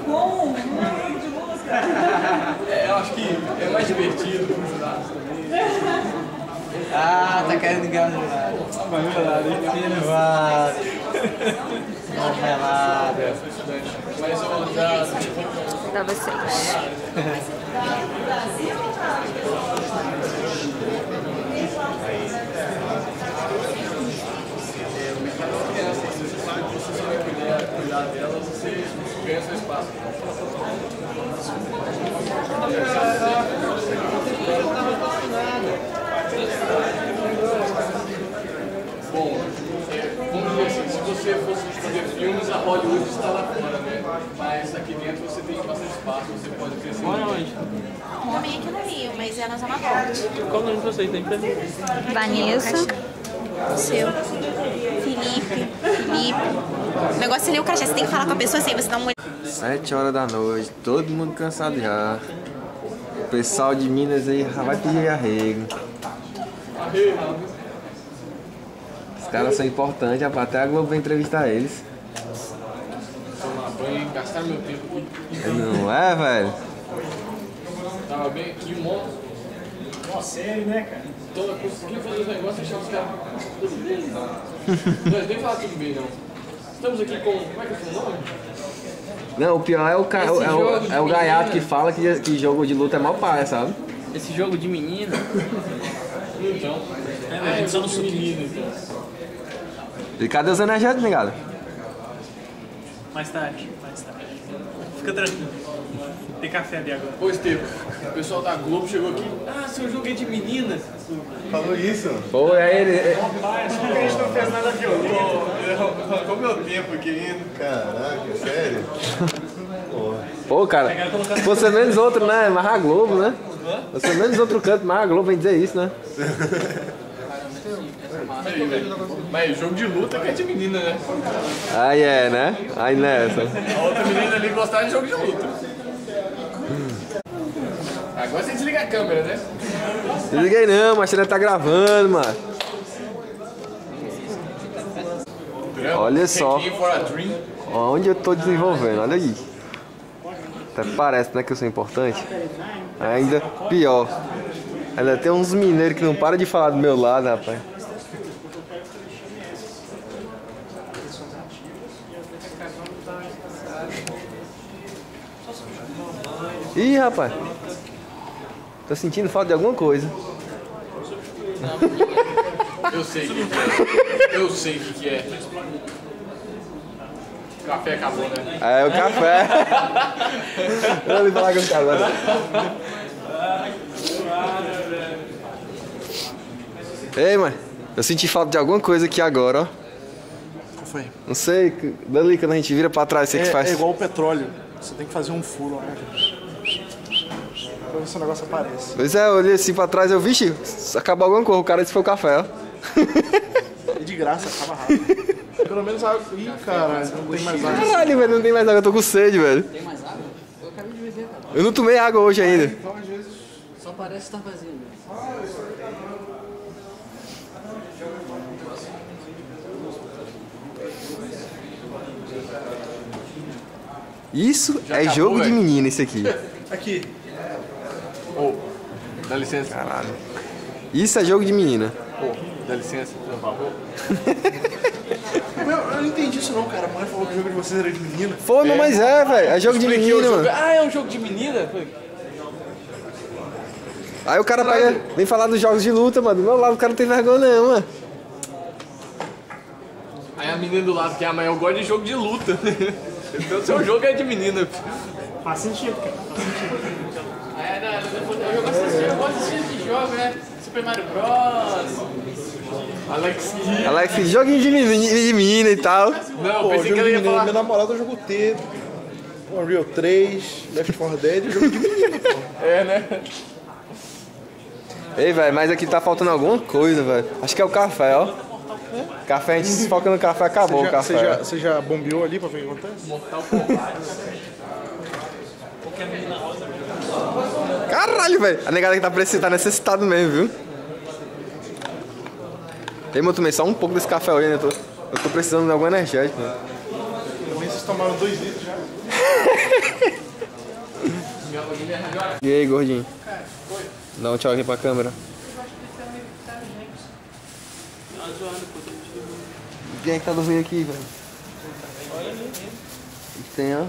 Como? Não é um jogo de música. Eu acho que é mais divertido com os jurados também. Ah, tá querendo enganar o jurado. Marmelada. Marmelada. Mas eu já... Pra vocês. Cuidar dela, você ganha seu espaço. Bom, vamos dizer assim, se você fosse fazer filmes, a Hollywood está lá fora, né? Mas aqui dentro você tem bastante espaço, você pode crescer. Mora onde? Também aqui no Rio, mas é na Zona Norte. Qual o nome de vocês? Tem pra mim? Vanessa. O seu. Felipe. O negócio seria o crachá. Você tem que falar com a pessoa assim, você dá um 7 horas da noite, todo mundo cansado já. O pessoal de Minas aí já vai pedir arrego. Os caras são importantes, rapaz. Até a Globo vai entrevistar eles. Tomar banho, gastar meu tempo aqui. Não é, velho? Tava bem aqui, um monte. Nossa, sério, né, cara? Toda conseguiu fazer os negócios e achava os caras. Tudo bem. Nós nem falar tudo bem, não. Estamos aqui com. Como é que é o seu nome? Não, o pior é o gaiato que fala que jogo de luta é mal paia, sabe? Esse jogo de menina. Então. A gente só no menino, então. E cadê os energéticos, negado? Mais tarde. Fica tranquilo. Tem café ali agora. Ô, Estevam, o pessoal da Globo chegou aqui. Ah, seu jogo é de meninas. Falou isso? Pô, é ele. Rapaz, só que a gente não fez nada violento. Arrancou meu tempo aqui indo. Caraca, sério? Pô, cara, você menos outro, né? Mas a Globo, né? Você menos outro canto, mas a Globo vem dizer isso, né? Mas jogo de luta que é de menina, né? Aí é, né? Aí nessa. A outra menina ali gostava de jogo de luta. Agora você desliga a câmera, né? Desliguei não, mas você tá gravando, mano. Olha só. Requiem for a Dream. Onde eu tô desenvolvendo, olha aí. Até parece, né, que eu sou importante. Ainda pior. Ainda tem uns mineiros que não param de falar do meu lado, rapaz. Ih, rapaz. Tô sentindo falta de alguma coisa. Eu sei o que é. Eu sei o que é. O café acabou, né? É, o café. Eu vou falar com o cara. Ei, mãe. Eu senti falta de alguma coisa aqui agora, ó. Qual foi? Não sei, dali quando a gente vira pra trás, você que faz. É igual o petróleo. Você tem que fazer um furo, né? Pra ver se o negócio aparece. Pois é, eu olhei assim pra trás, eu vi, acabou alguma coisa, o cara disse que foi o café, ó. E de graça, acaba rápido. Pelo menos água. Ih, caralho, não tem mais água. Caralho, velho, não tem mais água, eu tô com sede, velho. Tem mais água? Eu acabei de beber, cara. Eu não tomei água hoje ainda. Então, às vezes. Só parece estar vazio. Isso é acabou, jogo de velho? menina, isso aqui. Aqui. Ô, dá licença. Caralho. Isso é jogo de menina. Ô, dá licença, por favor. Eu não entendi isso não, cara. A mãe falou que o jogo de vocês era de menina. Pô, não, mas é, velho. É jogo de Expliquei o menina, jogo. mano. Ah, é um jogo de menina? Aí o cara pega, vem falar dos jogos de luta, mano. Do meu lado o cara não tem vergonha, não, mano. Aí a menina do lado, que é a mãe, eu gosto de jogo de luta. Então seu jogo é de menina. Faz sentido, cara. Faz sentido. Eu gosto de jogo, né? Super Mario Bros. Alex Kidd. Alex, joguinho de menina e tal. Não, Pô, pensei que jogo ela de ia menina. falar. Meu namorado jogo T. Unreal 3, Left 4 Dead, jogo de menina, pô. É, né? Ei, velho, mas aqui tá faltando alguma coisa, velho. Acho que é o café, ó. Café, a gente se foca no café, acabou o café. Você já bombeou ali pra ver o que acontece? Mortal Kombat. Caralho, velho. A negada que tá precisando, tá necessitado mesmo, viu? Ei, mano, eu tomei só um pouco desse café hoje, né? Eu tô precisando de algum energético, né? Vocês tomaram 2 litros já. E aí, gordinho? Dá um tchau aqui pra câmera. Quem é que tá dormindo aqui, velho? Tem, ó.